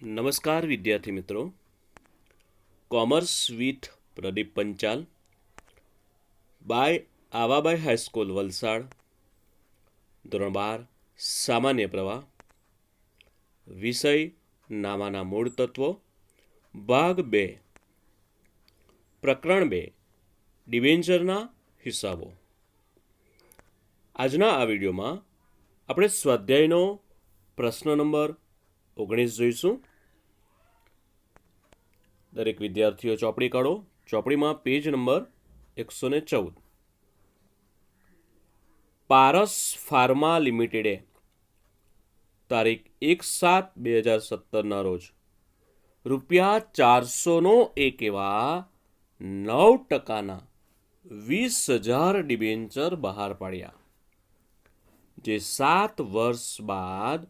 નમસ્કાર વિદ્યાર્થી મિત્રો. Commerce with Pradeep Panchal by Awabai high school Valsad, ધોરણ 12 સામાન્ય પ્રવાહ, વિષય નામાના મૂળ તત્વો, ભાગ 2, પ્રકરણ 2, ડિબેન્ચરના હિસાબો. આજના આ વિડીયોમાં આપણે સ્વાધ્યાયનો પ્રશ્ન નંબર 19 જોઈશું. દરેક વિદ્યાર્થીઓ ચોપડી કાઢો. ચોપડીમાં પેજ નંબર 114. પારસ ફાર્મા લિમિટેડે તારીખ 1/7/2017 રોજ ₹400નો એક એવા 9%ના 20,000 ડિબેન્ચર બહાર પાડ્યા, જે 7 વર્ષ બાદ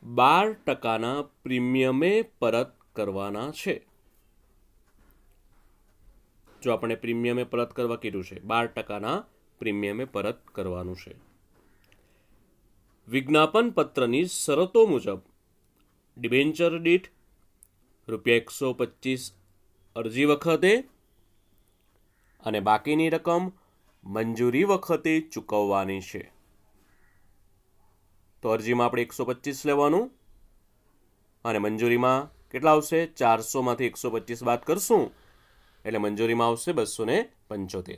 12%ના પ્રીમિયમે પરત કરવાના છે. જો આપણે પ્રીમિયમે પરત કરવા કીધું છે, 12%ના પ્રીમિયમે પરત કરવાનું છે. વિજ્ઞાપન પત્રની શરતો મુજબ ડિબેન્ચર દીઠ ₹125 અરજી વખતે અને બાકીની રકમ મંજૂરી વખતે ચૂકવવાની છે. તો અરજીમાં આપણે 125 લેવાનું અને મંજૂરીમાં કેટલા આવશે? 400માંથી 125 બાદ કરશું એટલે મંજૂરીમાં આવશે 275.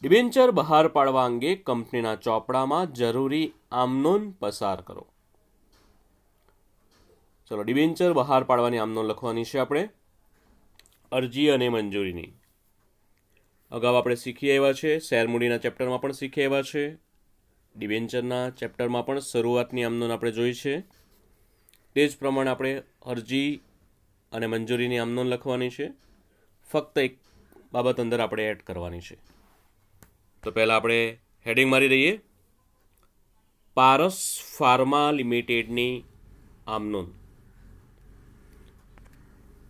ડિબેન્ચર બહાર પાડવા અંગે કંપનીના ચોપડામાં જરૂરી આમનોંધ પસાર કરો. ચલો, ડિબેન્ચર બહાર પાડવાની આમનોંધ લખવાની છે આપણે. અરજી અને મંજૂરીની અગાઉ આપણે શીખી આવ્યા છે, શેર મૂડીના ચેપ્ટરમાં પણ શીખી આવ્યા છે. ડિબેન્ચરના ચેપ્ટરમાં પણ શરૂઆતની આમનોંધ આપણે જોઈ છે. તે જ પ્રમાણે આપણે અરજી અને મંજૂરીની આમનોંધ લખવાની છે. ફક્ત એક બાબત અંદર આપણે એડ કરવાની છે. તો પહેલાં આપણે હેડિંગ મારી દઈએ. પારસ ફાર્મા લિમિટેડની આમનોંધ.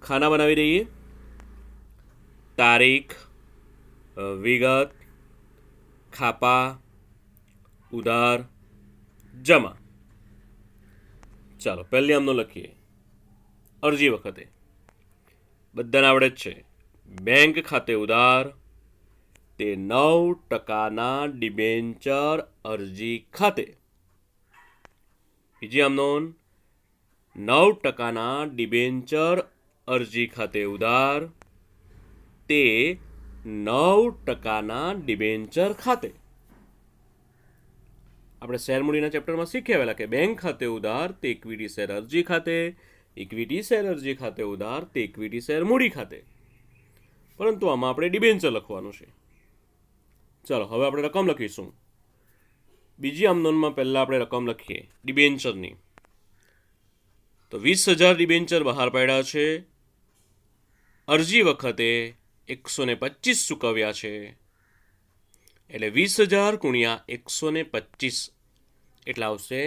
ખાના બનાવી દઈએ. તારીખ, વિગત, ખાપા, ઉધાર, જમા. ચાલો, પહેલી આમનોંધ લખીએ. અરજી વખતે બધાને આવડે જ છે. બેંક ખાતે ઉધાર તે 9%ના ડિબેન્ચર અરજી ખાતે. બીજી આમનોંધ, 9%ના ડિબેન્ચર અરજી ખાતે ઉધાર તે 9%ના ડિબેન્ચર ખાતે. આપણે શેર મૂડીના ચેપ્ટરમાં શીખી આવેલા કે બેંક ખાતે ઉધાર તે ઇક્વિટી શેર અરજી ખાતે, ઇક્વિટી શેર અરજી ખાતે ઉધાર તે ઇક્વિટી શેર મૂડી ખાતે. પરંતુ આમાં આપણે ડિબેન્ચર લખવાનું છે. ચાલો, હવે આપણે રકમ લખીશું. બીજી આમનોંધમાં પહેલાં આપણે રકમ લખીએ ડિબેન્ચરની. તો 20,000 ડિબેન્ચર બહાર પાડ્યા છે. અરજી વખતે 125 ચૂકવ્યા છે, એટલે 20,000 ગુણ્યા 125 એટલા આવશે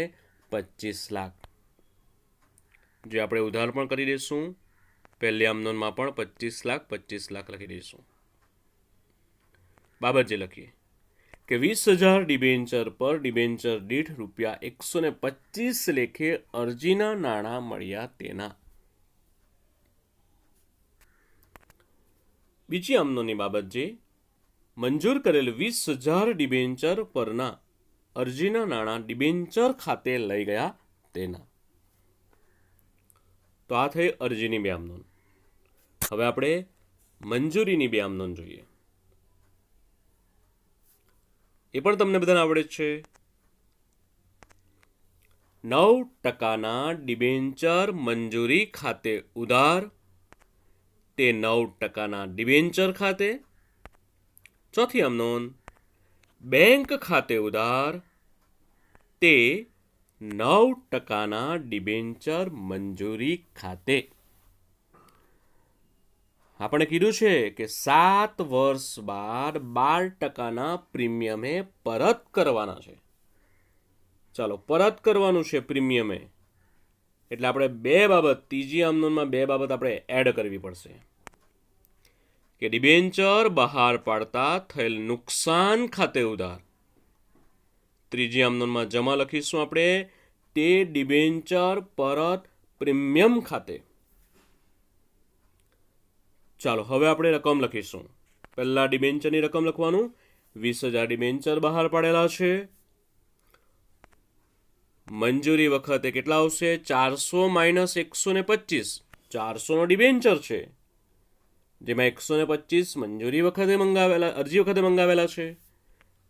25 લાખ. જે આપણે ઉધાર પણ કરી દઈશું. પહેલી આમનોંધમાં પણ 25 લાખ લખી દઈશું. બાબત જે લખીએ કે 20,000 ડિબેન્ચર પર ડિબેન્ચર દીઠ ₹125 લેખે અરજીના નાણાં મળ્યા તેના. બીજી આમનોંધની બાબત જે મંજૂર કરેલ 20,000 ડિબેન્ચર પરના અરજીના નાણાં ડિબેન્ચર ખાતે લઈ ગયા તેના. તો આ થઈ અરજીની બે આમનોંધ. હવે આપણે મંજૂરીની બે આમનોંધ જોઈએ. એ પણ તમને બધાને આવડે જ છે. 9%ના ડિબેન્ચર મંજૂરી ખાતે ઉધાર તે 9%ના ડિબેન્ચર ખાતે. ચોથી આમનોંધ, બેંક ખાતે ઉધાર તે 9%ના ડિબેન્ચર મંજૂરી ખાતે. આપણે કીધું છે કે 7 વર્ષ બાદ 12%ના પ્રીમિયમે પરત કરવાના છે. ચાલો, પરત કરવાનું છે પ્રીમિયમે, એટલે આપણે બે બાબત, ત્રીજી આમનોંધમાં બે બાબત આપણે એડ કરવી પડશે કે ડિબેન્ચર બહાર પાડતા થયેલ નુકસાન ખાતે ઉધાર. ત્રીજી આમનોંધમાં જમા લખીશું આપણે તે ડિબેન્ચર પરત પ્રીમિયમ ખાતે. ચાલો હવે આપણે રકમ લખીશું. પહેલા ડિબેન્ચરની રકમ લખવાનું. 20,000 ડિબેન્ચર બહાર પાડેલા છે. મંજૂરી વખતે કેટલા આવશે? 400 - 125. 400નો ડિબેન્ચર છે, જેમાં 125 મંજૂરી વખતે મંગાવેલા, અરજી વખતે મંગાવેલા છે.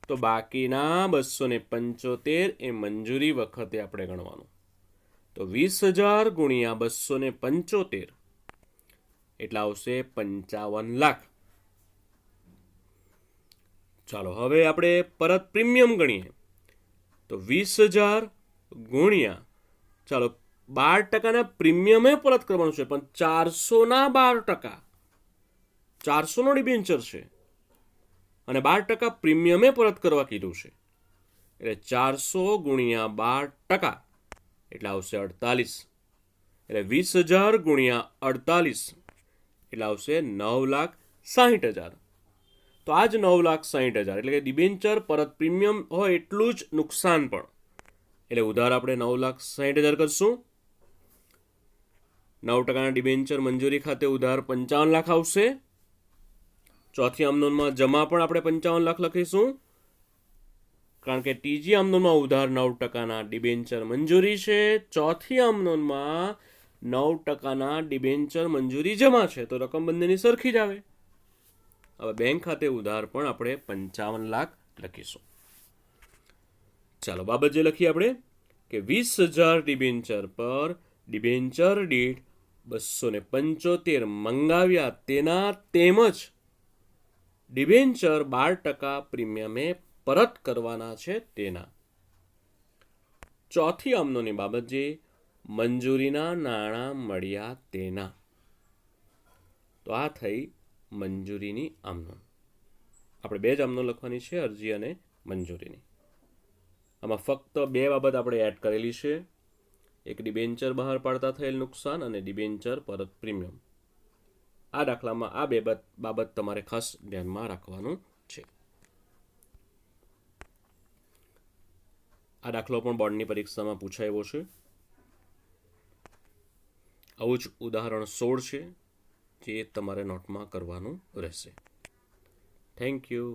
તો બાકીના 275 એ મંજૂરી વખતે આપણે ગણવાનું. તો 20,000 ગુણ્યા 275 એટલા આવશે 55 લાખ. ચાલો હવે આપણે પરત પ્રીમિયમ ગણીએ. તો 20,000 ગુણ્યા, ચાલો 12%ના પ્રીમિયમે પરત કરવાનું છે, પણ 400ના 12%. 400નો ડિબેન્ચર છે અને 12% પ્રીમિયમે પરત કરવા કીધું છે. એટલે 400 ગુણ્યા 12% એટલે આવશે 48. એટલે 20,000 ગુણ્યા 48 એટલે આવશે 9,60,000. તો આ જ 9,60,000 એટલે કે ડિબેન્ચર પરત પ્રીમિયમ હોય એટલું જ નુકસાન પણ. એટલે ઉધાર આપણે 9,60,000 કરશું. 9%ના ડિબેન્ચર મંજૂરી ખાતે ઉધાર 55 લાખ આવશે. ચોથી આમનોનમાં જમા પણ આપણે 55 લાખ લખીશું, કારણ કે ત્રીજી આમનોનમાં ઉધાર 9%ના ડિબેન્ચર મંજૂરી છે. ચોથી આમનોનમાં 9%ના ડિબેન્ચર મંજૂરી જમા છે, તો રકમ બંનેની સરખી જ આવે. હવે બેંક ખાતે ઉધાર પણ આપણે 55 લાખ લખીશું. ચાલો બાબત જે લખીએ આપણે કે 20,000 ડિબેન્ચર પર ડિબેન્ચર દીઠ 275 મંગાવ્યા તેના તેમજ ડિબેન્ચર 12% પ્રીમિયમે પરત કરવાના છે તેના. ચોથી આમનોની બાબત જે મંજૂરીના નાણાં મળ્યા તેના. તો આ થઈ મંજૂરીની આમનોન. આપણે બે જ આમનોન લખવાની છે, અરજી અને મંજૂરીની. આમાં ફક્ત બે બાબત આપણે એડ કરેલી છે, એક ડિબેન્ચર બહાર પાડતા થયેલ નુકસાન અને ડિબેન્ચર પરત પ્રીમિયમ. આ દાખલામાં આ બે બાબત તમારે ખાસ ધ્યાનમાં રાખવાનું છે. આ દાખલો પણ બોર્ડની પરીક્ષામાં પૂછાયો છે. આવું જ ઉદાહરણ 16 છે, જે તમારે નોટમાં કરવાનું રહેશે. Thank you.